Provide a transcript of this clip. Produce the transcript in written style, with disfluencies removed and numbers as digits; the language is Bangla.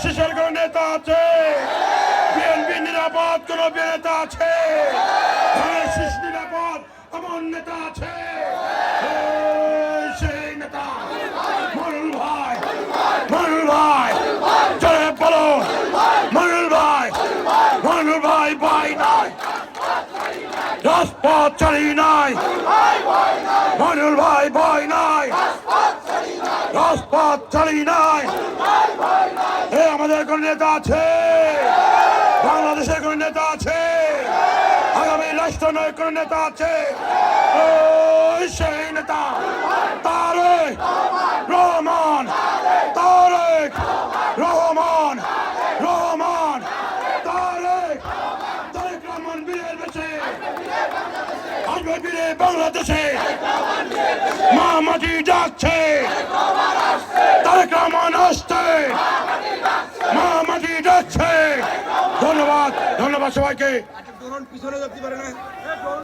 শিশের কোন নেতা আছে? বিএনপি নিরাপদ কোন নেতা আছে? ধানের শীষ নিরাপদ এমন নেতা আছে? সেই নেতা মনুল ভাই, মনুল ভাই, জয় বলো মনুল ভাই, মনুল ভাই ভাই নাই, রাজপথ চালি নাই, মনুল ভাই ভাই নাই, রাজপথ চালি নাই। আমাদের কোন নেতা আছে? বাংলাদেশের কোন নেতা আছে? আগামী রাষ্ট্র নয় কোন নেতা আছে? সেই নেতা তারেক রহমান, তারেক রহমান, রহমান তারেক, তারেক রহমান বীরের বেশে আসবে বীরে বাংলাদেশে, মা মাটি ডাকছে, তারেক রহমান আসছে, মা মাটি ডাকছে। ধন্যবাদ, ধন্যবাদ সবাইকে।